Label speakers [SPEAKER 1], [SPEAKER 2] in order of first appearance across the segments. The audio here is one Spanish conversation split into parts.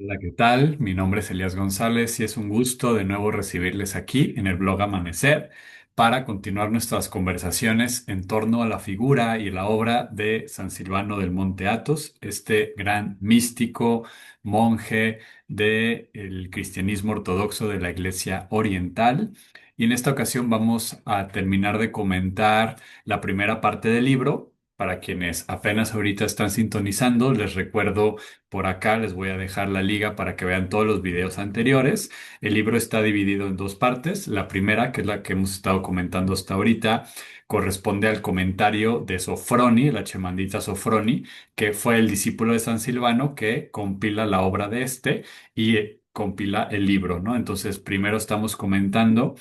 [SPEAKER 1] Hola, ¿qué tal? Mi nombre es Elías González y es un gusto de nuevo recibirles aquí en el blog Amanecer para continuar nuestras conversaciones en torno a la figura y la obra de San Silvano del Monte Athos, este gran místico, monje del cristianismo ortodoxo de la Iglesia Oriental. Y en esta ocasión vamos a terminar de comentar la primera parte del libro. Para quienes apenas ahorita están sintonizando, les recuerdo por acá les voy a dejar la liga para que vean todos los videos anteriores. El libro está dividido en dos partes. La primera, que es la que hemos estado comentando hasta ahorita, corresponde al comentario de Sofroni, la chemandita Sofroni, que fue el discípulo de San Silvano que compila la obra de este y compila el libro, ¿no? Entonces, primero estamos comentando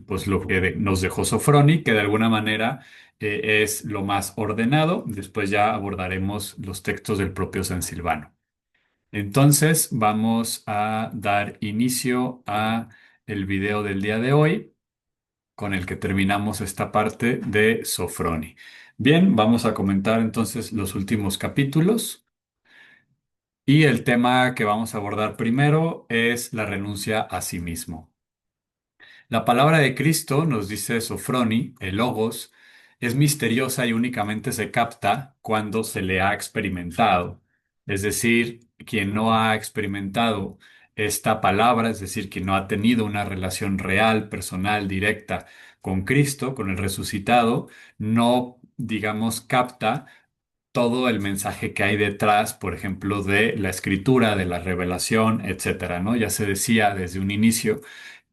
[SPEAKER 1] pues lo que nos dejó Sofroni, que de alguna manera es lo más ordenado. Después ya abordaremos los textos del propio San Silvano. Entonces, vamos a dar inicio a el video del día de hoy, con el que terminamos esta parte de Sofroni. Bien, vamos a comentar entonces los últimos capítulos. Y el tema que vamos a abordar primero es la renuncia a sí mismo. La palabra de Cristo, nos dice Sofroni, el Logos, es misteriosa y únicamente se capta cuando se le ha experimentado. Es decir, quien no ha experimentado esta palabra, es decir, quien no ha tenido una relación real, personal, directa con Cristo, con el resucitado, no, digamos, capta todo el mensaje que hay detrás, por ejemplo, de la escritura, de la revelación, etcétera, ¿no? Ya se decía desde un inicio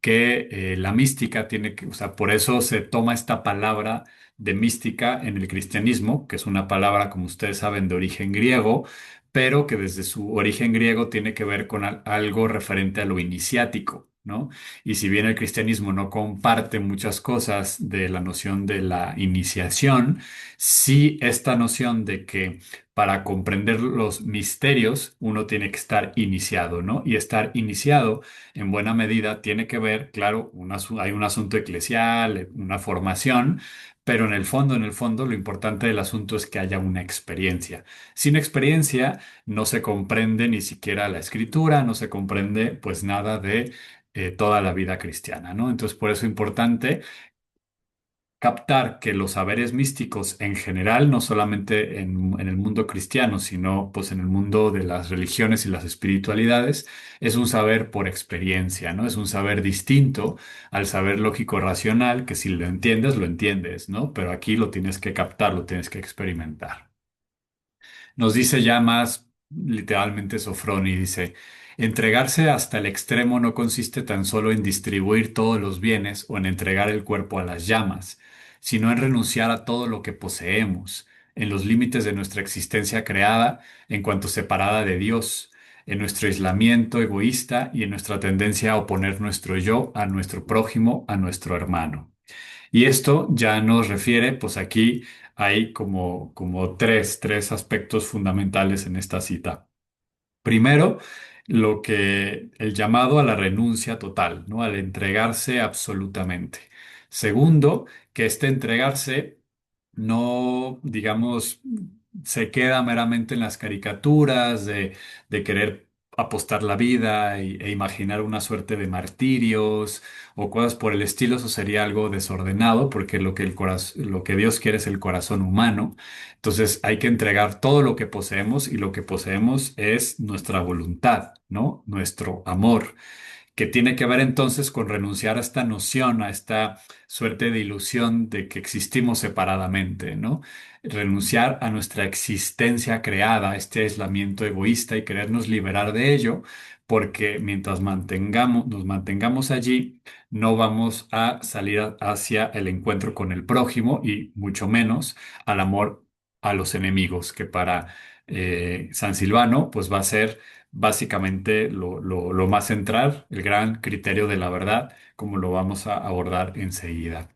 [SPEAKER 1] que la mística tiene que, o sea, por eso se toma esta palabra de mística en el cristianismo, que es una palabra, como ustedes saben, de origen griego, pero que desde su origen griego tiene que ver con algo referente a lo iniciático, ¿no? Y si bien el cristianismo no comparte muchas cosas de la noción de la iniciación, sí esta noción de que para comprender los misterios uno tiene que estar iniciado, ¿no? Y estar iniciado en buena medida tiene que ver, claro, hay un asunto eclesial, una formación, pero en el fondo, lo importante del asunto es que haya una experiencia. Sin experiencia no se comprende ni siquiera la escritura, no se comprende pues nada de toda la vida cristiana, ¿no? Entonces, por eso es importante captar que los saberes místicos en general, no solamente en el mundo cristiano, sino pues en el mundo de las religiones y las espiritualidades, es un saber por experiencia, ¿no? Es un saber distinto al saber lógico racional, que si lo entiendes, ¿no? Pero aquí lo tienes que captar, lo tienes que experimentar. Nos dice ya más literalmente Sofroni, dice, entregarse hasta el extremo no consiste tan solo en distribuir todos los bienes o en entregar el cuerpo a las llamas, sino en renunciar a todo lo que poseemos, en los límites de nuestra existencia creada, en cuanto separada de Dios, en nuestro aislamiento egoísta y en nuestra tendencia a oponer nuestro yo a nuestro prójimo, a nuestro hermano. Y esto ya nos refiere, pues aquí hay como tres aspectos fundamentales en esta cita. Primero, el llamado a la renuncia total, ¿no? Al entregarse absolutamente. Segundo, que este entregarse no, digamos, se queda meramente en las caricaturas de querer apostar la vida e imaginar una suerte de martirios o cosas por el estilo. Eso sería algo desordenado porque lo que Dios quiere es el corazón humano. Entonces hay que entregar todo lo que poseemos y lo que poseemos es nuestra voluntad, ¿no? Nuestro amor, que tiene que ver entonces con renunciar a esta noción, a esta suerte de ilusión de que existimos separadamente, ¿no? Renunciar a nuestra existencia creada, a este aislamiento egoísta y querernos liberar de ello, porque mientras nos mantengamos allí, no vamos a salir hacia el encuentro con el prójimo y mucho menos al amor a los enemigos, que para San Silvano, pues va a ser básicamente lo más central, el gran criterio de la verdad, como lo vamos a abordar enseguida.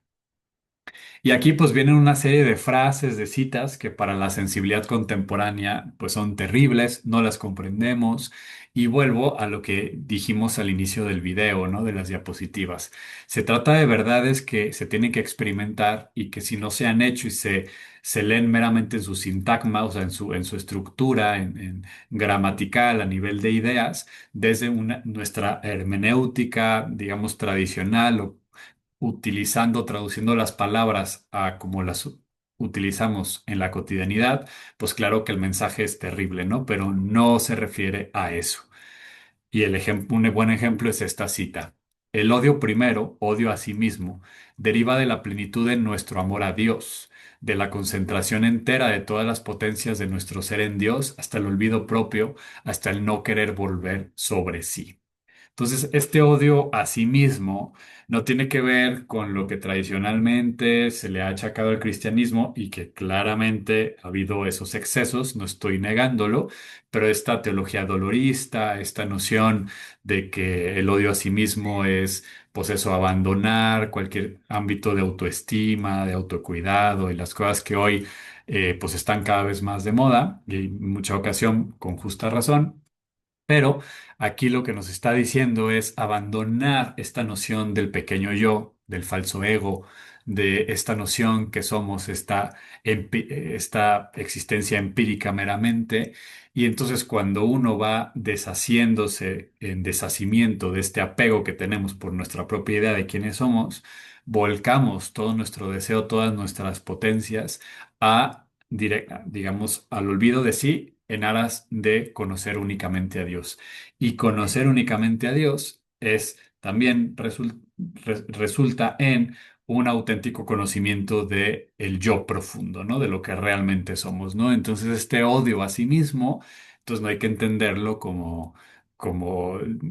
[SPEAKER 1] Y aquí pues vienen una serie de frases, de citas que para la sensibilidad contemporánea pues son terribles, no las comprendemos. Y vuelvo a lo que dijimos al inicio del video, ¿no? De las diapositivas. Se trata de verdades que se tienen que experimentar y que si no se han hecho y se leen meramente en su sintagma, o sea, en su estructura, en gramatical, a nivel de ideas, desde nuestra hermenéutica, digamos, tradicional o utilizando, traduciendo las palabras a como las utilizamos en la cotidianidad, pues claro que el mensaje es terrible, ¿no? Pero no se refiere a eso. Y el ejemplo, un buen ejemplo es esta cita. El odio primero, odio a sí mismo, deriva de la plenitud de nuestro amor a Dios, de la concentración entera de todas las potencias de nuestro ser en Dios, hasta el olvido propio, hasta el no querer volver sobre sí. Entonces, este odio a sí mismo no tiene que ver con lo que tradicionalmente se le ha achacado al cristianismo y que claramente ha habido esos excesos, no estoy negándolo, pero esta teología dolorista, esta noción de que el odio a sí mismo es, pues eso, abandonar cualquier ámbito de autoestima, de autocuidado y las cosas que hoy, pues están cada vez más de moda y en mucha ocasión con justa razón. Pero aquí lo que nos está diciendo es abandonar esta noción del pequeño yo, del falso ego, de esta noción que somos esta existencia empírica meramente. Y entonces cuando uno va deshaciéndose en deshacimiento de este apego que tenemos por nuestra propia idea de quiénes somos, volcamos todo nuestro deseo, todas nuestras potencias digamos, al olvido de sí en aras de conocer únicamente a Dios. Y conocer únicamente a Dios es también resulta en un auténtico conocimiento de el yo profundo, ¿no? De lo que realmente somos, ¿no? Entonces este odio a sí mismo, entonces no hay que entenderlo como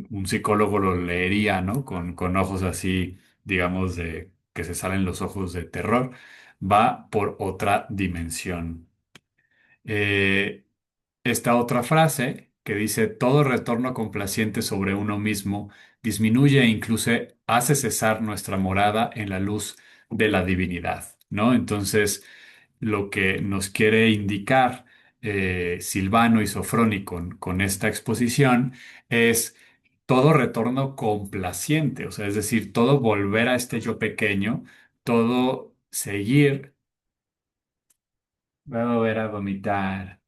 [SPEAKER 1] un psicólogo lo leería, ¿no? Con ojos así, digamos, de que se salen los ojos de terror, va por otra dimensión. Eh, Esta otra frase que dice, todo retorno complaciente sobre uno mismo disminuye e incluso hace cesar nuestra morada en la luz de la divinidad, ¿no? Entonces, lo que nos quiere indicar Silvano y Sofroni con esta exposición es todo retorno complaciente, o sea, es decir, todo volver a este yo pequeño, todo seguir. Voy a volver a vomitar.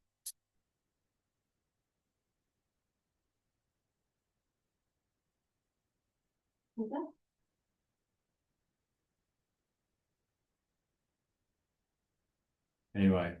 [SPEAKER 1] Ahí va.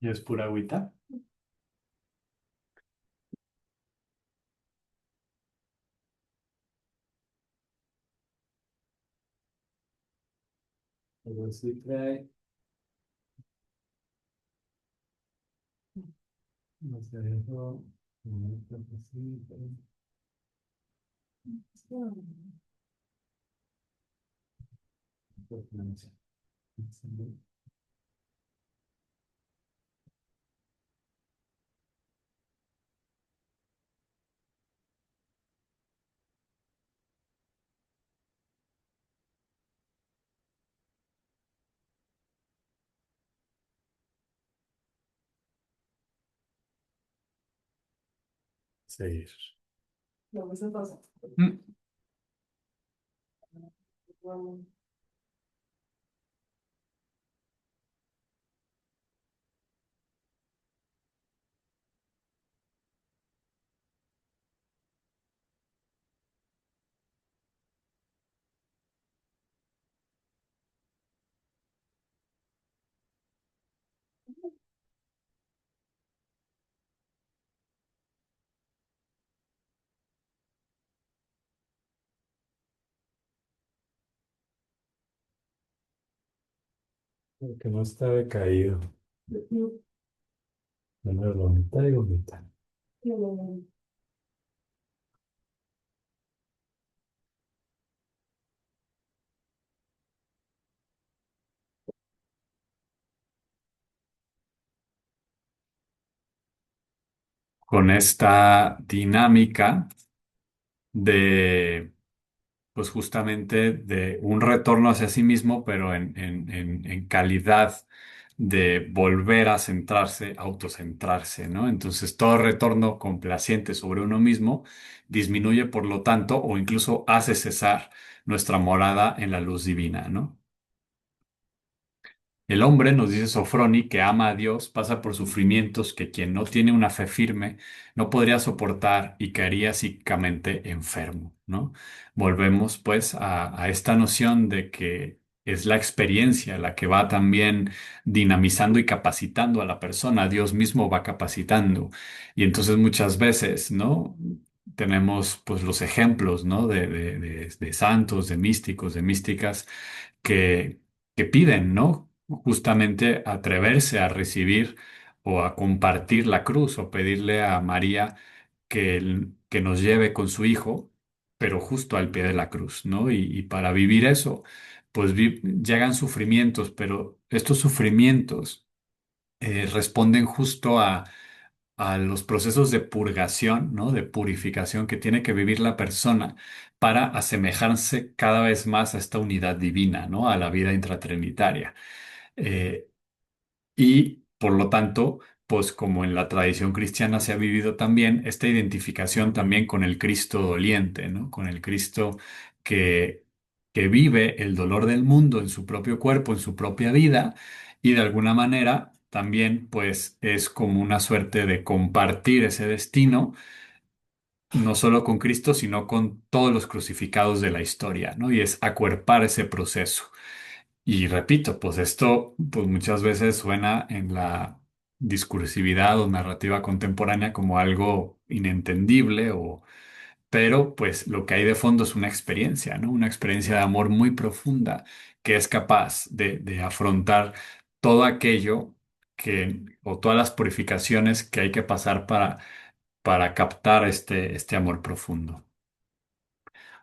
[SPEAKER 1] ¿Y es pura agüita? Pero sí trae, no sé, eso, un cafecito. No sé. Seguir. Mm. El que no está decaído. Bueno, bonita y bonita. Con esta dinámica de, pues justamente de un retorno hacia sí mismo, pero en calidad de volver a centrarse, autocentrarse, ¿no? Entonces, todo retorno complaciente sobre uno mismo disminuye, por lo tanto, o incluso hace cesar nuestra morada en la luz divina, ¿no? El hombre, nos dice Sofroni, que ama a Dios, pasa por sufrimientos que quien no tiene una fe firme no podría soportar y caería psíquicamente enfermo, ¿no? Volvemos pues a esta noción de que es la experiencia la que va también dinamizando y capacitando a la persona. Dios mismo va capacitando. Y entonces muchas veces, ¿no? Tenemos pues los ejemplos, ¿no? De santos, de místicos, de místicas que, que piden, ¿no? Justamente atreverse a recibir o a compartir la cruz o pedirle a María que nos lleve con su hijo, pero justo al pie de la cruz, ¿no? Y para vivir eso, pues llegan sufrimientos, pero estos sufrimientos responden justo a los procesos de purgación, ¿no? De purificación que tiene que vivir la persona para asemejarse cada vez más a esta unidad divina, ¿no? A la vida intratrinitaria. Eh, y por lo tanto, pues como en la tradición cristiana se ha vivido también, esta identificación también con el Cristo doliente, ¿no? Con el Cristo que, que vive el dolor del mundo en su propio cuerpo, en su propia vida, y de alguna manera también pues es como una suerte de compartir ese destino, no solo con Cristo, sino con todos los crucificados de la historia, ¿no? Y es acuerpar ese proceso. Y repito, pues esto pues muchas veces suena en la discursividad o narrativa contemporánea como algo inentendible o pero pues lo que hay de fondo es una experiencia, ¿no? Una experiencia de amor muy profunda que es capaz de afrontar todo aquello o todas las purificaciones que hay que pasar para captar este amor profundo.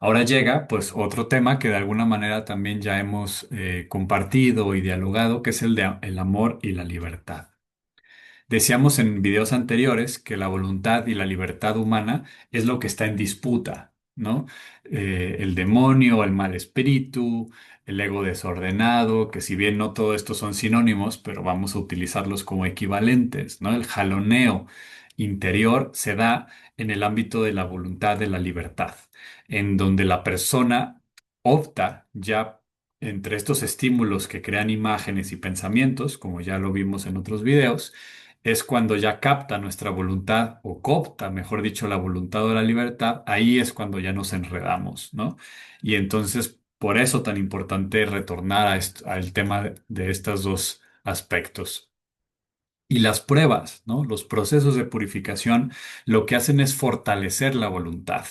[SPEAKER 1] Ahora llega, pues, otro tema que de alguna manera también ya hemos compartido y dialogado, que es el amor y la libertad. Decíamos en videos anteriores que la voluntad y la libertad humana es lo que está en disputa, ¿no? El demonio, el mal espíritu, el ego desordenado, que si bien no todo esto son sinónimos, pero vamos a utilizarlos como equivalentes, ¿no? El jaloneo interior se da en el ámbito de la voluntad de la libertad, en donde la persona opta ya entre estos estímulos que crean imágenes y pensamientos, como ya lo vimos en otros videos, es cuando ya capta nuestra voluntad o coopta, mejor dicho, la voluntad o la libertad, ahí es cuando ya nos enredamos, ¿no? Y entonces, por eso tan importante retornar al tema de estos dos aspectos. Y las pruebas, ¿no? Los procesos de purificación lo que hacen es fortalecer la voluntad.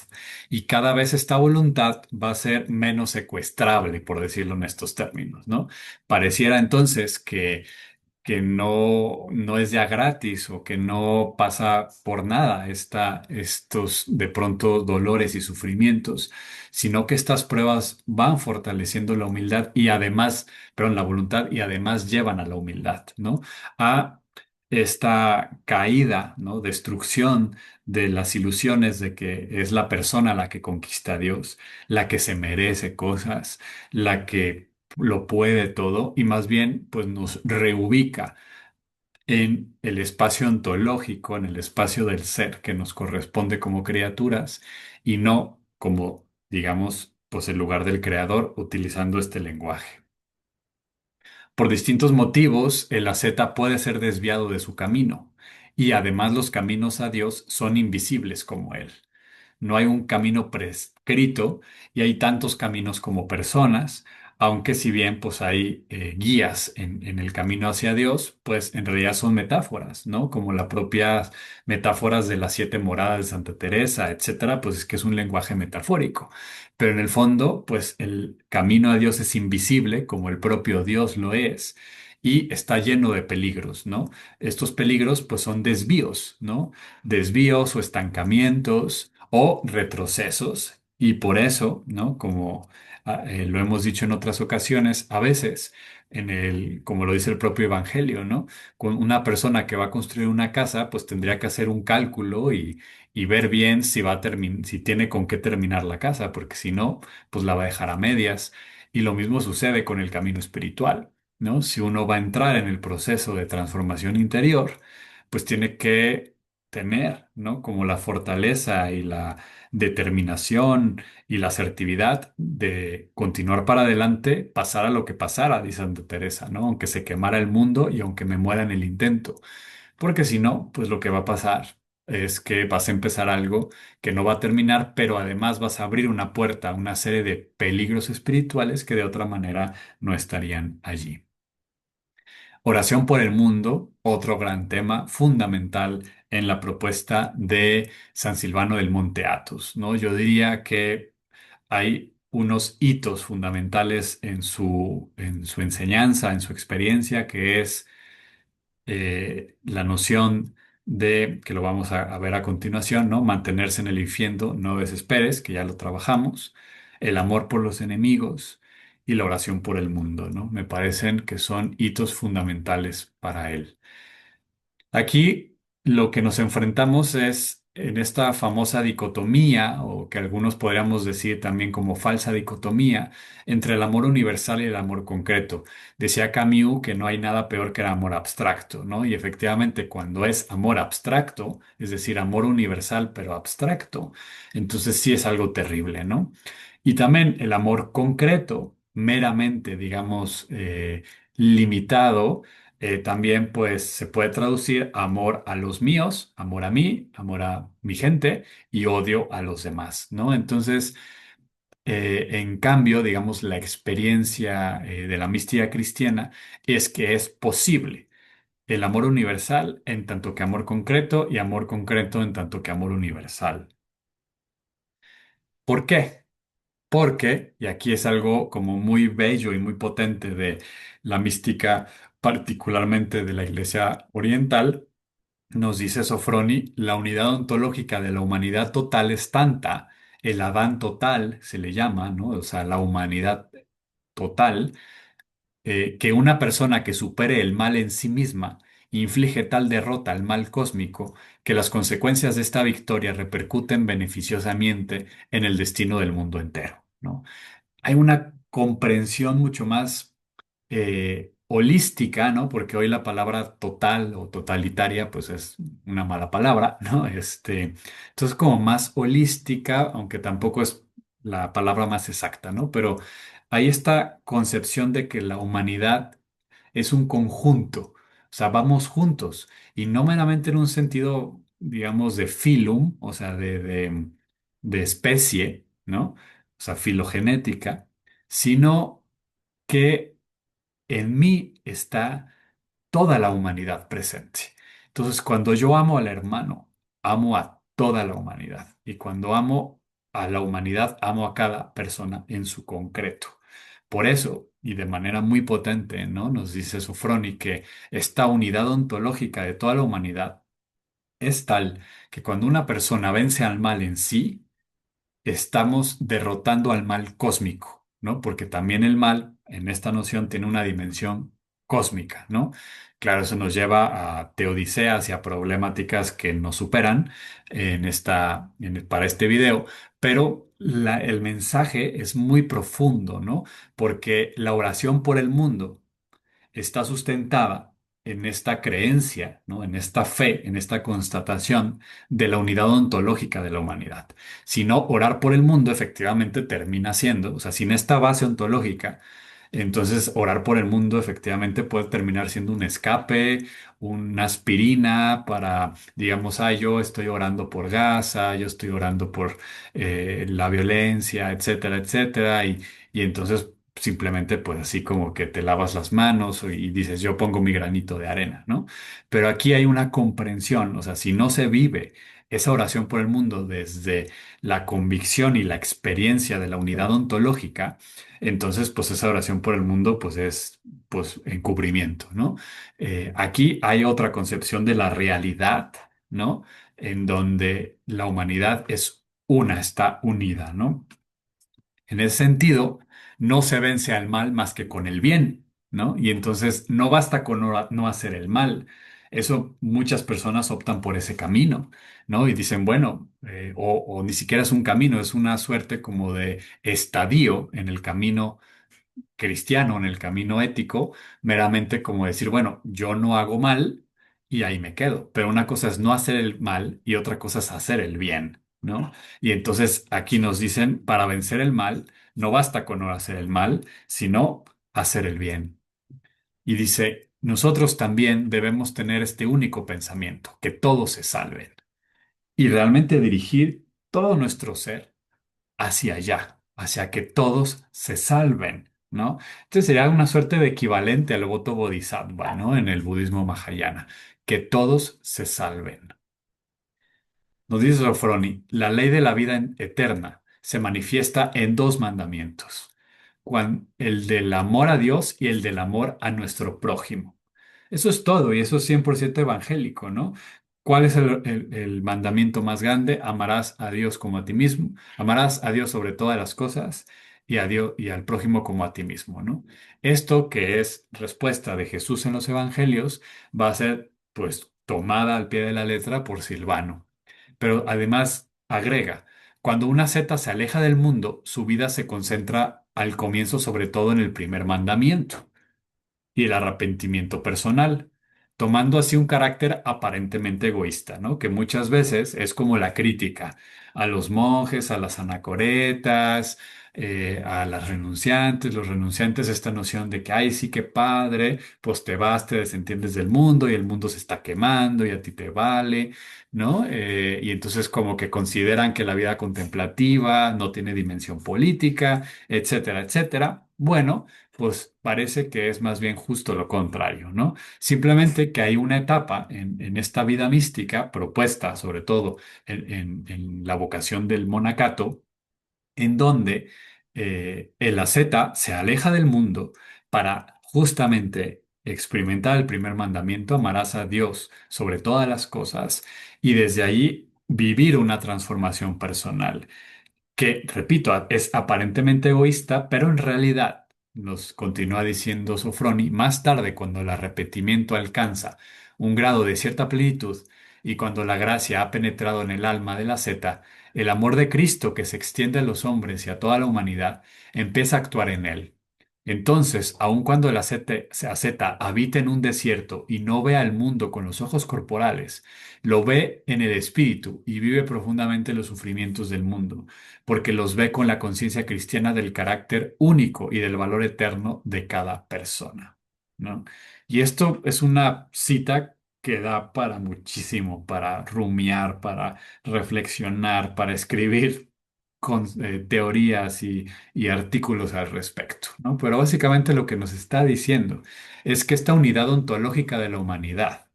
[SPEAKER 1] Y cada vez esta voluntad va a ser menos secuestrable, por decirlo en estos términos, ¿no? Pareciera entonces que no es ya gratis o que no pasa por nada estos de pronto dolores y sufrimientos, sino que estas pruebas van fortaleciendo la humildad y además, perdón, la voluntad y además llevan a la humildad, ¿no? A esta caída, ¿no? Destrucción de las ilusiones de que es la persona la que conquista a Dios, la que se merece cosas, la que lo puede todo y más bien pues nos reubica en el espacio ontológico, en el espacio del ser que nos corresponde como criaturas y no como, digamos, pues el lugar del creador utilizando este lenguaje. Por distintos motivos, el asceta puede ser desviado de su camino y además los caminos a Dios son invisibles como él. No hay un camino prescrito y hay tantos caminos como personas, aunque si bien pues hay guías en el camino hacia Dios, pues en realidad son metáforas, ¿no? Como las propias metáforas de las siete moradas de Santa Teresa, etcétera, pues es que es un lenguaje metafórico. Pero en el fondo, pues el camino a Dios es invisible, como el propio Dios lo es. y está lleno de peligros, ¿no? Estos peligros pues son desvíos, ¿no? Desvíos o estancamientos o retrocesos. Y por eso, ¿no? Como lo hemos dicho en otras ocasiones, a veces, como lo dice el propio Evangelio, ¿no? Con una persona que va a construir una casa, pues tendría que hacer un cálculo y ver bien si si tiene con qué terminar la casa, porque si no, pues la va a dejar a medias. Y lo mismo sucede con el camino espiritual, ¿no? Si uno va a entrar en el proceso de transformación interior, pues tiene que tener, ¿no? Como la fortaleza y la determinación y la asertividad de continuar para adelante, pasara lo que pasara, dice Santa Teresa, ¿no? Aunque se quemara el mundo y aunque me muera en el intento. Porque si no, pues lo que va a pasar es que vas a empezar algo que no va a terminar, pero además vas a abrir una puerta a una serie de peligros espirituales que de otra manera no estarían allí. Oración por el mundo, otro gran tema fundamental en la propuesta de San Silvano del Monte Athos, ¿no? Yo diría que hay unos hitos fundamentales en su enseñanza, en su experiencia, que es la noción de, que lo vamos a ver a continuación, ¿no? Mantenerse en el infierno, no desesperes, que ya lo trabajamos, el amor por los enemigos y la oración por el mundo, ¿no? Me parecen que son hitos fundamentales para él. Aquí lo que nos enfrentamos es en esta famosa dicotomía, o que algunos podríamos decir también como falsa dicotomía, entre el amor universal y el amor concreto. Decía Camus que no hay nada peor que el amor abstracto, ¿no? Y efectivamente, cuando es amor abstracto, es decir, amor universal pero abstracto, entonces sí es algo terrible, ¿no? Y también el amor concreto, meramente, digamos, limitado también pues se puede traducir amor a los míos, amor a mí, amor a mi gente y odio a los demás, ¿no? Entonces, en cambio, digamos, la experiencia de la mística cristiana es que es posible el amor universal en tanto que amor concreto y amor concreto en tanto que amor universal. ¿Por qué? Porque, y aquí es algo como muy bello y muy potente de la mística, particularmente de la Iglesia Oriental, nos dice Sofroni, la unidad ontológica de la humanidad total es tanta, el Adán total se le llama, ¿no? O sea, la humanidad total, que una persona que supere el mal en sí misma inflige tal derrota al mal cósmico que las consecuencias de esta victoria repercuten beneficiosamente en el destino del mundo entero, ¿no? Hay una comprensión mucho más holística, ¿no? Porque hoy la palabra total o totalitaria, pues es una mala palabra, ¿no? Entonces, como más holística, aunque tampoco es la palabra más exacta, ¿no? Pero hay esta concepción de que la humanidad es un conjunto, o sea, vamos juntos y no meramente en un sentido, digamos, de filum, o sea, de especie, ¿no? O sea, filogenética, sino que en mí está toda la humanidad presente. Entonces, cuando yo amo al hermano, amo a toda la humanidad. Y cuando amo a la humanidad, amo a cada persona en su concreto. Por eso, y de manera muy potente, ¿no? Nos dice Sofroni que esta unidad ontológica de toda la humanidad es tal que cuando una persona vence al mal en sí, estamos derrotando al mal cósmico, ¿no? Porque también el mal en esta noción tiene una dimensión cósmica, ¿no? Claro, eso nos lleva a teodiceas y a problemáticas que nos superan para este video, pero el mensaje es muy profundo, ¿no? Porque la oración por el mundo está sustentada en esta creencia, ¿no? En esta fe, en esta constatación de la unidad ontológica de la humanidad. Si no, orar por el mundo efectivamente termina siendo, o sea, sin esta base ontológica, entonces orar por el mundo efectivamente puede terminar siendo un escape, una aspirina para, digamos, yo estoy orando por Gaza, yo estoy orando por la violencia, etcétera, etcétera, y entonces simplemente pues así como que te lavas las manos y dices yo pongo mi granito de arena, ¿no? Pero aquí hay una comprensión, o sea, si no se vive esa oración por el mundo desde la convicción y la experiencia de la unidad ontológica, entonces pues esa oración por el mundo pues es pues encubrimiento, ¿no? Aquí hay otra concepción de la realidad, ¿no? En donde la humanidad es una, está unida, ¿no? En ese sentido, no se vence al mal más que con el bien, ¿no? Y entonces no basta con no hacer el mal. Eso muchas personas optan por ese camino, ¿no? Y dicen, bueno, o ni siquiera es un camino, es una suerte como de estadio en el camino cristiano, en el camino ético, meramente como decir, bueno, yo no hago mal y ahí me quedo. Pero una cosa es no hacer el mal y otra cosa es hacer el bien, ¿no? Y entonces aquí nos dicen, para vencer el mal, no basta con no hacer el mal, sino hacer el bien. Y dice, nosotros también debemos tener este único pensamiento, que todos se salven y realmente dirigir todo nuestro ser hacia allá, hacia que todos se salven, ¿no? Entonces sería una suerte de equivalente al voto bodhisattva, ¿no? En el budismo mahayana, que todos se salven. Nos dice Sofroni, la ley de la vida eterna se manifiesta en dos mandamientos, el del amor a Dios y el del amor a nuestro prójimo. Eso es todo y eso es 100% evangélico, ¿no? ¿Cuál es el mandamiento más grande? Amarás a Dios como a ti mismo, amarás a Dios sobre todas las cosas y a Dios y al prójimo como a ti mismo, ¿no? Esto que es respuesta de Jesús en los evangelios va a ser pues tomada al pie de la letra por Silvano. Pero además agrega, cuando una seta se aleja del mundo, su vida se concentra al comienzo sobre todo en el primer mandamiento y el arrepentimiento personal, tomando así un carácter aparentemente egoísta, ¿no? Que muchas veces es como la crítica a los monjes, a las anacoretas, a las renunciantes, los renunciantes, esta noción de que, ay, sí, qué padre, pues te vas, te desentiendes del mundo y el mundo se está quemando y a ti te vale, ¿no? Y entonces como que consideran que la vida contemplativa no tiene dimensión política, etcétera, etcétera. Bueno, pues parece que es más bien justo lo contrario, ¿no? Simplemente que hay una etapa en esta vida mística propuesta, sobre todo en la vocación del monacato, en donde el asceta se aleja del mundo para justamente experimentar el primer mandamiento, amarás a Dios sobre todas las cosas, y desde ahí vivir una transformación personal que, repito, es aparentemente egoísta, pero en realidad, nos continúa diciendo Sofroni, más tarde, cuando el arrepentimiento alcanza un grado de cierta plenitud y cuando la gracia ha penetrado en el alma de la asceta, el amor de Cristo que se extiende a los hombres y a toda la humanidad empieza a actuar en él. Entonces, aun cuando el asceta habita en un desierto y no ve al mundo con los ojos corporales, lo ve en el espíritu y vive profundamente los sufrimientos del mundo porque los ve con la conciencia cristiana del carácter único y del valor eterno de cada persona, ¿no? Y esto es una cita que da para muchísimo, para rumiar, para reflexionar, para escribir con teorías y artículos al respecto, ¿no? Pero básicamente lo que nos está diciendo es que esta unidad ontológica de la humanidad,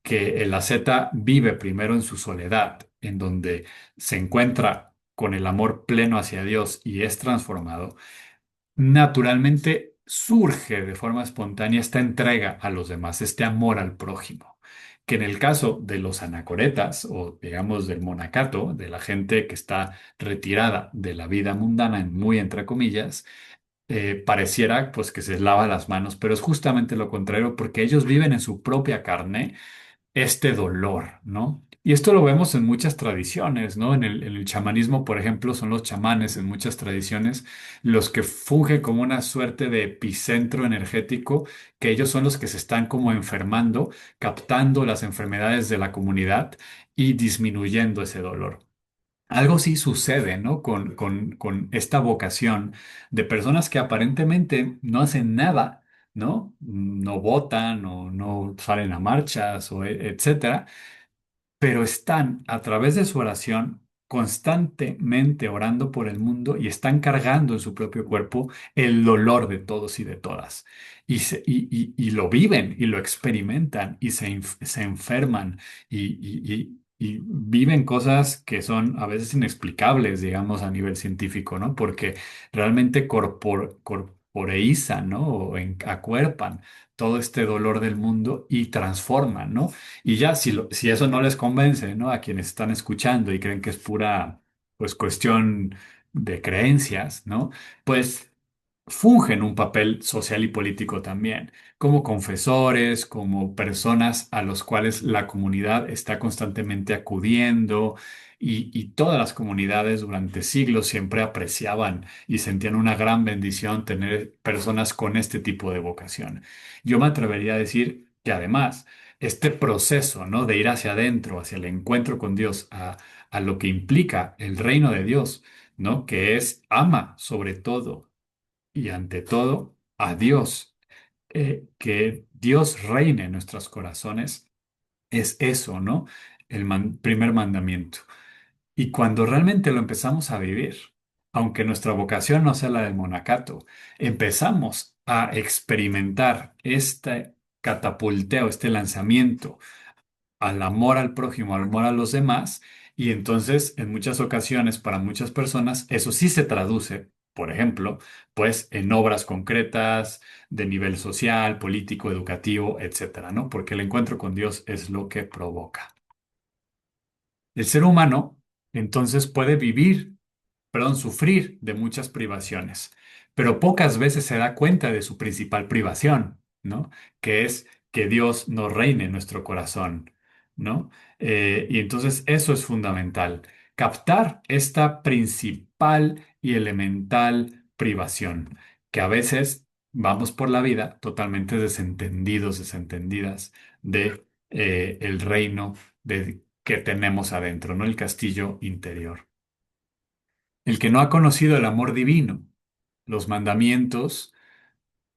[SPEAKER 1] que el asceta vive primero en su soledad, en donde se encuentra con el amor pleno hacia Dios y es transformado, naturalmente surge de forma espontánea esta entrega a los demás, este amor al prójimo, que en el caso de los anacoretas o digamos del monacato, de la gente que está retirada de la vida mundana, en muy entre comillas, pareciera pues que se lava las manos, pero es justamente lo contrario porque ellos viven en su propia carne este dolor, ¿no? Y esto lo vemos en muchas tradiciones, ¿no? En el chamanismo, por ejemplo, son los chamanes en muchas tradiciones los que fungen como una suerte de epicentro energético, que ellos son los que se están como enfermando, captando las enfermedades de la comunidad y disminuyendo ese dolor. Algo sí sucede, ¿no? Con esta vocación de personas que aparentemente no hacen nada, ¿no? No votan o no salen a marchas o etcétera, pero están a través de su oración constantemente orando por el mundo y están cargando en su propio cuerpo el dolor de todos y de todas. Y lo viven y lo experimentan y se enferman y viven cosas que son a veces inexplicables, digamos, a nivel científico, ¿no? Porque realmente corporeizan, ¿no? Acuerpan todo este dolor del mundo y transforman, ¿no? Y ya, si eso no les convence, ¿no? A quienes están escuchando y creen que es pura, pues, cuestión de creencias, ¿no? Pues fungen un papel social y político también, como confesores, como personas a los cuales la comunidad está constantemente acudiendo y todas las comunidades durante siglos siempre apreciaban y sentían una gran bendición tener personas con este tipo de vocación. Yo me atrevería a decir que además este proceso, ¿no? De ir hacia adentro, hacia el encuentro con Dios, a lo que implica el reino de Dios, ¿no? Que es ama sobre todo y ante todo a Dios. Que Dios reine en nuestros corazones es eso, ¿no? El primer mandamiento. Y cuando realmente lo empezamos a vivir, aunque nuestra vocación no sea la del monacato, empezamos a experimentar este catapulteo, este lanzamiento al amor al prójimo, al amor a los demás, y entonces en muchas ocasiones para muchas personas eso sí se traduce, por ejemplo, pues en obras concretas de nivel social, político, educativo, etcétera, ¿no? Porque el encuentro con Dios es lo que provoca. El ser humano entonces puede vivir, perdón, sufrir de muchas privaciones, pero pocas veces se da cuenta de su principal privación, ¿no? Que es que Dios no reine en nuestro corazón, ¿no? Y entonces eso es fundamental, captar esta principal y elemental privación, que a veces vamos por la vida totalmente desentendidos, desentendidas de el reino que tenemos adentro, ¿no? El castillo interior. El que no ha conocido el amor divino, los mandamientos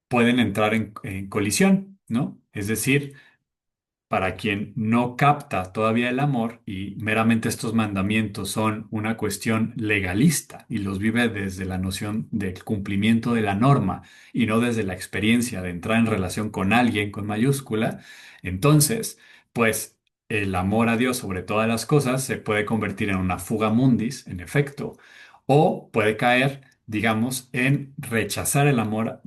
[SPEAKER 1] pueden entrar en colisión, ¿no? Es decir, para quien no capta todavía el amor y meramente estos mandamientos son una cuestión legalista y los vive desde la noción del cumplimiento de la norma y no desde la experiencia de entrar en relación con alguien con mayúscula, entonces, pues el amor a Dios sobre todas las cosas se puede convertir en una fuga mundis, en efecto, o puede caer, digamos, en rechazar el amor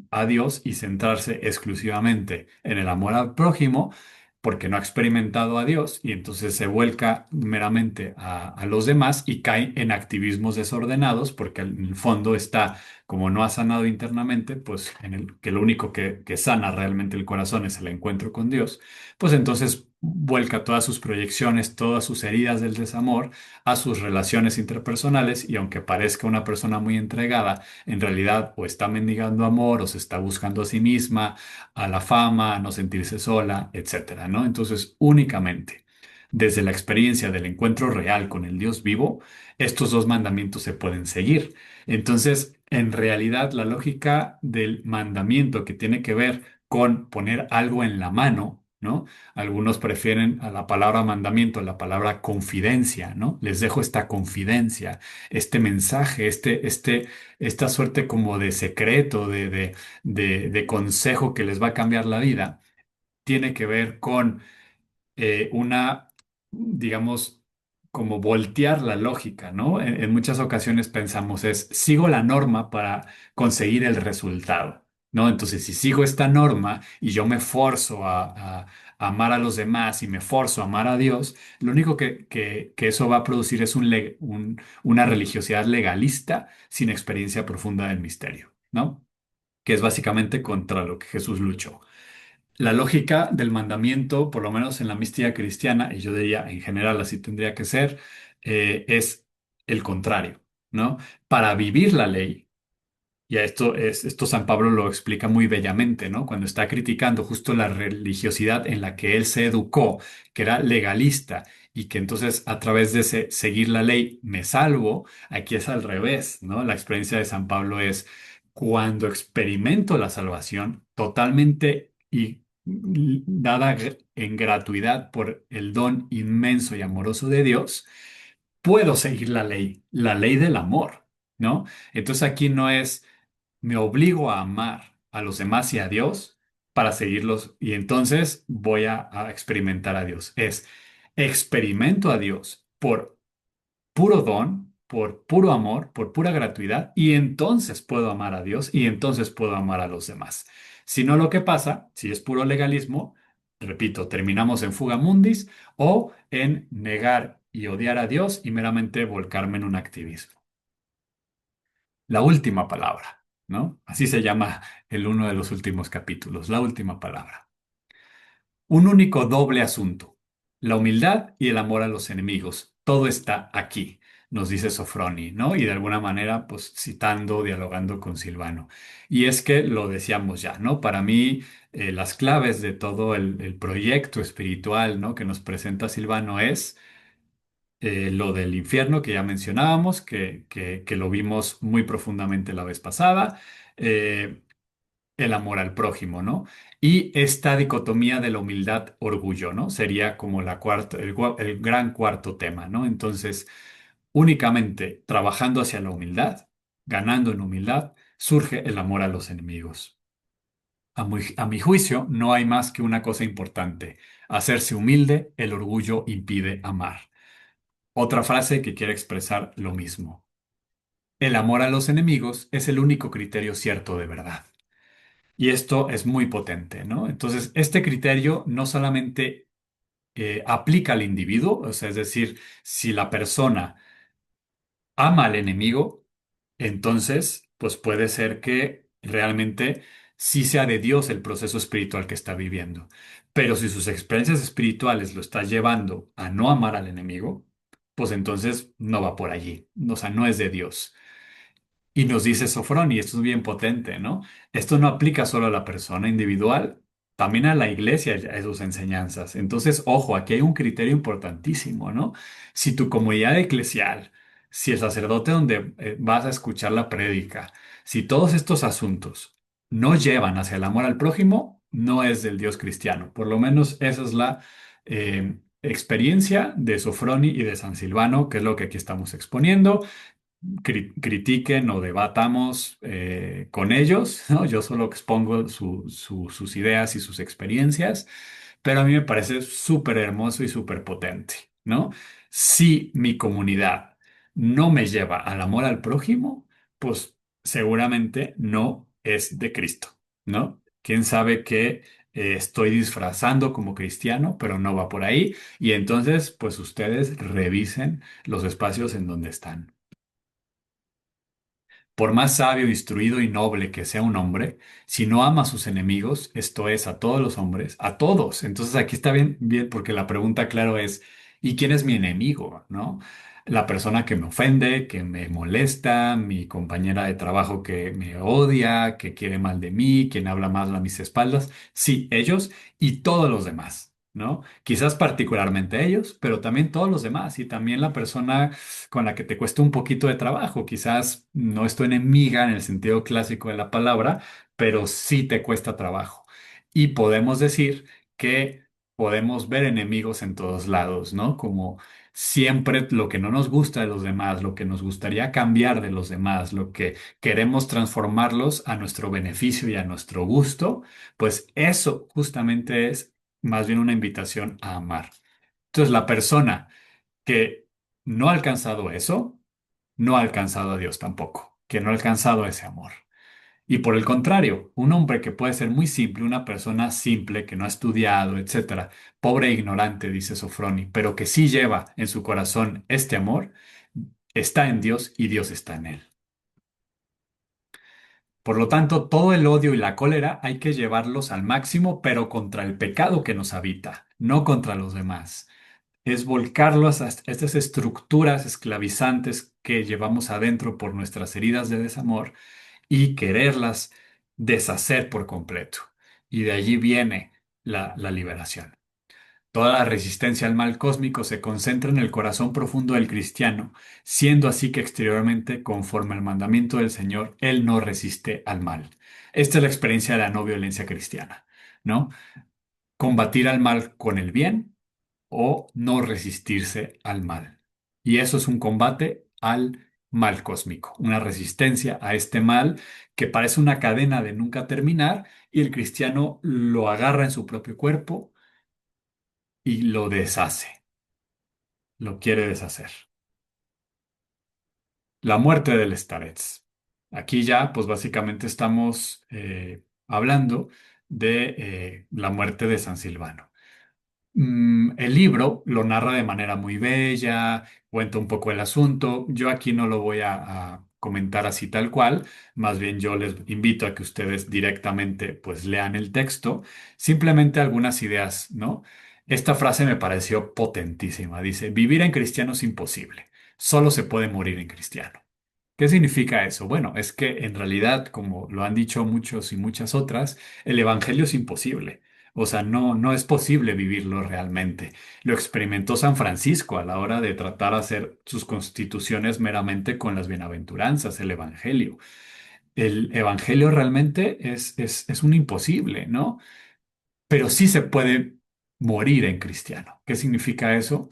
[SPEAKER 1] a Dios y centrarse exclusivamente en el amor al prójimo porque no ha experimentado a Dios y entonces se vuelca meramente a los demás y cae en activismos desordenados porque en el fondo está, como no ha sanado internamente, pues en el que lo único que sana realmente el corazón es el encuentro con Dios, pues entonces vuelca todas sus proyecciones, todas sus heridas del desamor a sus relaciones interpersonales y aunque parezca una persona muy entregada, en realidad o está mendigando amor o se está buscando a sí misma a la fama, a no sentirse sola, etcétera, ¿no? Entonces, únicamente desde la experiencia del encuentro real con el Dios vivo, estos dos mandamientos se pueden seguir. Entonces, en realidad, la lógica del mandamiento que tiene que ver con poner algo en la mano, ¿no? Algunos prefieren a la palabra mandamiento, la palabra confidencia, ¿no? Les dejo esta confidencia, este mensaje, esta suerte como de secreto, de consejo que les va a cambiar la vida, tiene que ver con una, digamos, como voltear la lógica, ¿no? En muchas ocasiones pensamos es, sigo la norma para conseguir el resultado, ¿no? Entonces, si sigo esta norma y yo me forzo a amar a los demás y me forzo a amar a Dios, lo único que eso va a producir es una religiosidad legalista sin experiencia profunda del misterio, ¿no? Que es básicamente contra lo que Jesús luchó. La lógica del mandamiento, por lo menos en la mística cristiana, y yo diría en general así tendría que ser, es el contrario, ¿no? Para vivir la ley, y a esto San Pablo lo explica muy bellamente, ¿no? Cuando está criticando justo la religiosidad en la que él se educó, que era legalista, y que entonces a través de ese seguir la ley me salvo, aquí es al revés, ¿no? La experiencia de San Pablo es cuando experimento la salvación totalmente y dada en gratuidad por el don inmenso y amoroso de Dios, puedo seguir la ley del amor, ¿no? Entonces aquí no es me obligo a amar a los demás y a Dios para seguirlos y entonces voy a experimentar a Dios. Es experimento a Dios por puro don, por puro amor, por pura gratuidad, y entonces puedo amar a Dios y entonces puedo amar a los demás. Si no, lo que pasa, si es puro legalismo, repito, terminamos en fuga mundis o en negar y odiar a Dios y meramente volcarme en un activismo. La última palabra, ¿no? Así se llama uno de los últimos capítulos, la última palabra. Un único doble asunto, la humildad y el amor a los enemigos. Todo está aquí, nos dice Sofroni, ¿no? Y de alguna manera, pues citando, dialogando con Silvano. Y es que lo decíamos ya, ¿no? Para mí, las claves de todo el proyecto espiritual, ¿no? Que nos presenta Silvano es lo del infierno que ya mencionábamos, que lo vimos muy profundamente la vez pasada. eh, el amor al prójimo, ¿no? Y esta dicotomía de la humildad-orgullo, ¿no? Sería como el gran cuarto tema, ¿no? Entonces, únicamente trabajando hacia la humildad, ganando en humildad, surge el amor a los enemigos. A mi juicio, no hay más que una cosa importante. Hacerse humilde, el orgullo impide amar. Otra frase que quiere expresar lo mismo. El amor a los enemigos es el único criterio cierto de verdad. Y esto es muy potente, ¿no? Entonces, este criterio no solamente aplica al individuo, o sea, es decir, si la persona ama al enemigo, entonces, pues puede ser que realmente sí sea de Dios el proceso espiritual que está viviendo. Pero si sus experiencias espirituales lo está llevando a no amar al enemigo, pues entonces no va por allí, o sea, no es de Dios. Y nos dice Sofrón, y esto es bien potente, ¿no? Esto no aplica solo a la persona individual, también a la iglesia, a sus enseñanzas. Entonces, ojo, aquí hay un criterio importantísimo, ¿no? Si tu comunidad eclesial, si el sacerdote donde vas a escuchar la prédica, si todos estos asuntos no llevan hacia el amor al prójimo, no es del Dios cristiano. Por lo menos esa es la experiencia de Sofroni y de San Silvano, que es lo que aquí estamos exponiendo. Critiquen o debatamos con ellos, ¿no? Yo solo expongo sus ideas y sus experiencias, pero a mí me parece súper hermoso y súper potente, ¿no? Si mi comunidad no me lleva al amor al prójimo, pues seguramente no es de Cristo, ¿no? Quién sabe que estoy disfrazando como cristiano, pero no va por ahí. Y entonces, pues ustedes revisen los espacios en donde están. Por más sabio, instruido y noble que sea un hombre, si no ama a sus enemigos, esto es, a todos los hombres, a todos. Entonces aquí está bien, bien, porque la pregunta, claro, es, ¿y quién es mi enemigo? ¿No? La persona que me ofende, que me molesta, mi compañera de trabajo que me odia, que quiere mal de mí, quien habla mal a mis espaldas. Sí, ellos y todos los demás. ¿No? Quizás particularmente ellos, pero también todos los demás y también la persona con la que te cuesta un poquito de trabajo. Quizás no es tu enemiga en el sentido clásico de la palabra, pero sí te cuesta trabajo. Y podemos decir que podemos ver enemigos en todos lados, ¿no? Como siempre lo que no nos gusta de los demás, lo que nos gustaría cambiar de los demás, lo que queremos transformarlos a nuestro beneficio y a nuestro gusto, pues eso justamente es más bien una invitación a amar. Entonces, la persona que no ha alcanzado eso, no ha alcanzado a Dios tampoco, que no ha alcanzado ese amor. Y por el contrario, un hombre que puede ser muy simple, una persona simple que no ha estudiado, etcétera, pobre e ignorante, dice Sofroni, pero que sí lleva en su corazón este amor, está en Dios y Dios está en él. Por lo tanto, todo el odio y la cólera hay que llevarlos al máximo, pero contra el pecado que nos habita, no contra los demás. Es volcarlos a estas estructuras esclavizantes que llevamos adentro por nuestras heridas de desamor y quererlas deshacer por completo. Y de allí viene la liberación. Toda la resistencia al mal cósmico se concentra en el corazón profundo del cristiano, siendo así que exteriormente, conforme al mandamiento del Señor, él no resiste al mal. Esta es la experiencia de la no violencia cristiana, ¿no? Combatir al mal con el bien o no resistirse al mal. Y eso es un combate al mal cósmico, una resistencia a este mal que parece una cadena de nunca terminar y el cristiano lo agarra en su propio cuerpo y lo deshace. lo quiere deshacer. La muerte del Starets. Aquí ya, pues básicamente estamos hablando de la muerte de San Silvano. El libro lo narra de manera muy bella, cuenta un poco el asunto. Yo aquí no lo voy a comentar así tal cual, más bien yo les invito a que ustedes directamente pues lean el texto, simplemente algunas ideas, ¿no? Esta frase me pareció potentísima. Dice, vivir en cristiano es imposible, solo se puede morir en cristiano. ¿Qué significa eso? Bueno, es que en realidad, como lo han dicho muchos y muchas otras, el evangelio es imposible. O sea, no es posible vivirlo realmente. Lo experimentó San Francisco a la hora de tratar de hacer sus constituciones meramente con las bienaventuranzas, el evangelio. El evangelio realmente es un imposible, ¿no? Pero sí se puede morir en cristiano. ¿Qué significa eso?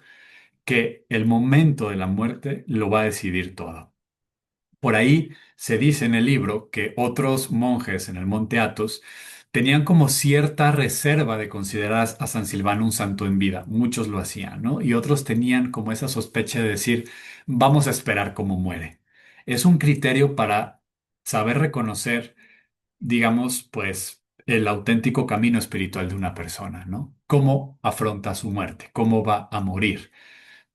[SPEAKER 1] Que el momento de la muerte lo va a decidir todo. Por ahí se dice en el libro que otros monjes en el Monte Athos tenían como cierta reserva de considerar a San Silvano un santo en vida. Muchos lo hacían, ¿no? Y otros tenían como esa sospecha de decir, vamos a esperar cómo muere. Es un criterio para saber reconocer, digamos, pues el auténtico camino espiritual de una persona, ¿no? Cómo afronta su muerte, cómo va a morir.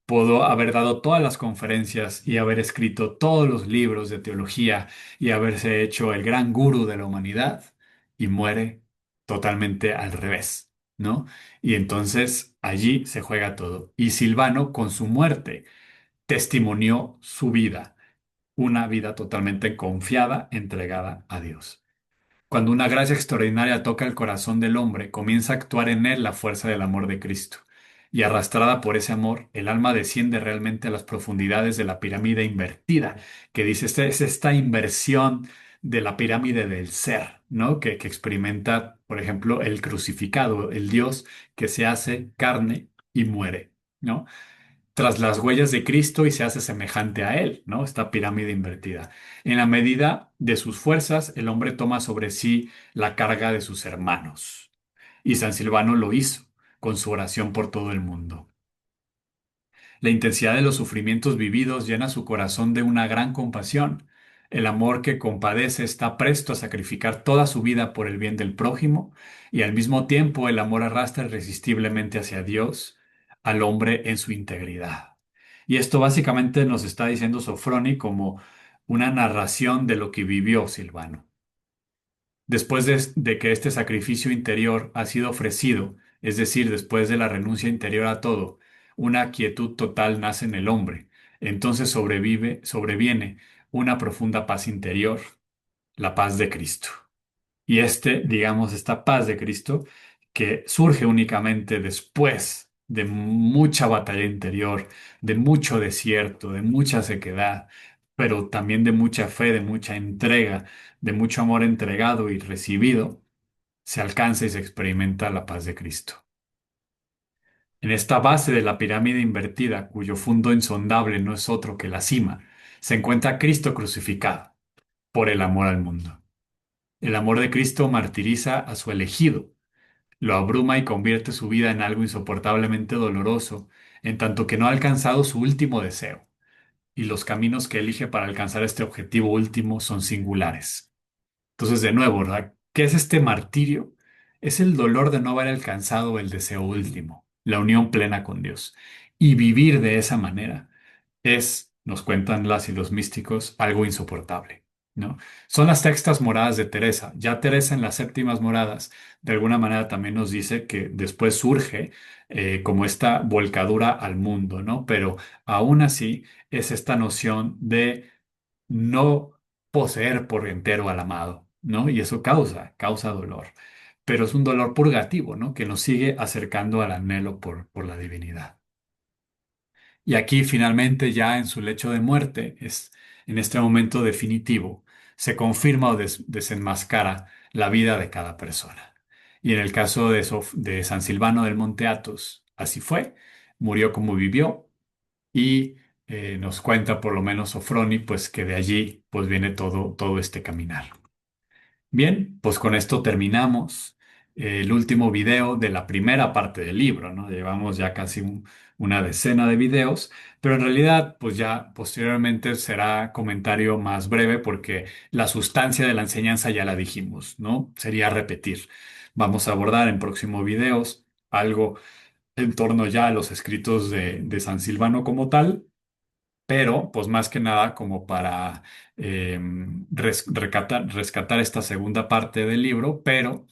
[SPEAKER 1] Pudo haber dado todas las conferencias y haber escrito todos los libros de teología y haberse hecho el gran gurú de la humanidad y muere totalmente al revés, ¿no? Y entonces allí se juega todo. Y Silvano, con su muerte, testimonió su vida, una vida totalmente confiada, entregada a Dios. Cuando una gracia extraordinaria toca el corazón del hombre, comienza a actuar en él la fuerza del amor de Cristo. Y arrastrada por ese amor, el alma desciende realmente a las profundidades de la pirámide invertida, que dice, es esta inversión de la pirámide del ser, ¿no? Que experimenta, por ejemplo, el crucificado, el Dios que se hace carne y muere, ¿no? Tras las huellas de Cristo y se hace semejante a Él, ¿no? Esta pirámide invertida. En la medida de sus fuerzas, el hombre toma sobre sí la carga de sus hermanos. Y San Silvano lo hizo con su oración por todo el mundo. La intensidad de los sufrimientos vividos llena su corazón de una gran compasión. El amor que compadece está presto a sacrificar toda su vida por el bien del prójimo y al mismo tiempo el amor arrastra irresistiblemente hacia Dios al hombre en su integridad. Y esto básicamente nos está diciendo Sofroni como una narración de lo que vivió Silvano. Después de que este sacrificio interior ha sido ofrecido, es decir, después de la renuncia interior a todo, una quietud total nace en el hombre. Entonces sobreviene una profunda paz interior, la paz de Cristo. Y digamos, esta paz de Cristo que surge únicamente después de mucha batalla interior, de mucho desierto, de mucha sequedad, pero también de mucha fe, de mucha entrega, de mucho amor entregado y recibido, se alcanza y se experimenta la paz de Cristo. En esta base de la pirámide invertida, cuyo fondo insondable no es otro que la cima, se encuentra Cristo crucificado por el amor al mundo. El amor de Cristo martiriza a su elegido, lo abruma y convierte su vida en algo insoportablemente doloroso, en tanto que no ha alcanzado su último deseo, y los caminos que elige para alcanzar este objetivo último son singulares. Entonces, de nuevo, ¿verdad? ¿Qué es este martirio? Es el dolor de no haber alcanzado el deseo último, la unión plena con Dios. Y vivir de esa manera es, nos cuentan las y los místicos, algo insoportable, ¿no? Son las sextas moradas de Teresa. Ya Teresa en las séptimas moradas, de alguna manera también nos dice que después surge como esta volcadura al mundo, ¿no? Pero aún así es esta noción de no poseer por entero al amado, ¿no? Y eso causa dolor. Pero es un dolor purgativo, ¿no? Que nos sigue acercando al anhelo por la divinidad. Y aquí finalmente ya en su lecho de muerte, es en este momento definitivo, se confirma o desenmascara la vida de cada persona. Y en el caso de San Silvano del Monte Athos, así fue, murió como vivió y nos cuenta por lo menos Sofroni, pues que de allí pues viene todo este caminar. Bien, pues con esto terminamos. el último video de la primera parte del libro, ¿no? Llevamos ya casi una decena de videos, pero en realidad, pues ya posteriormente será comentario más breve porque la sustancia de la enseñanza ya la dijimos, ¿no? Sería repetir. Vamos a abordar en próximos videos algo en torno ya a los escritos de San Silvano como tal, pero pues más que nada como para rescatar esta segunda parte del libro, pero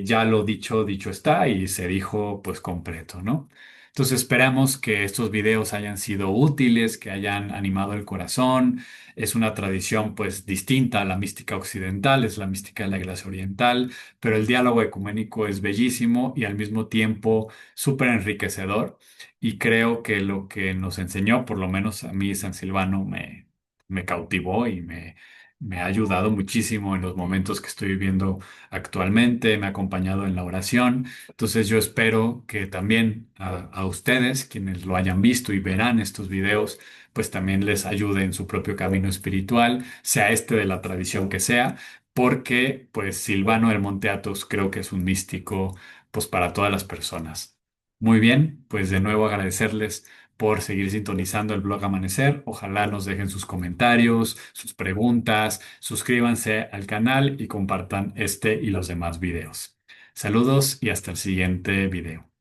[SPEAKER 1] ya lo dicho, dicho está y se dijo pues completo, ¿no? Entonces esperamos que estos videos hayan sido útiles, que hayan animado el corazón. Es una tradición pues distinta a la mística occidental, es la mística de la Iglesia oriental, pero el diálogo ecuménico es bellísimo y al mismo tiempo súper enriquecedor. Y creo que lo que nos enseñó, por lo menos a mí, San Silvano, me cautivó y me ha ayudado muchísimo en los momentos que estoy viviendo actualmente, me ha acompañado en la oración. Entonces yo espero que también a ustedes, quienes lo hayan visto y verán estos videos, pues también les ayude en su propio camino espiritual, sea este de la tradición que sea, porque pues Silvano del Monte Athos creo que es un místico pues para todas las personas. Muy bien, pues de nuevo agradecerles por seguir sintonizando el blog Amanecer. Ojalá nos dejen sus comentarios, sus preguntas, suscríbanse al canal y compartan este y los demás videos. Saludos y hasta el siguiente video.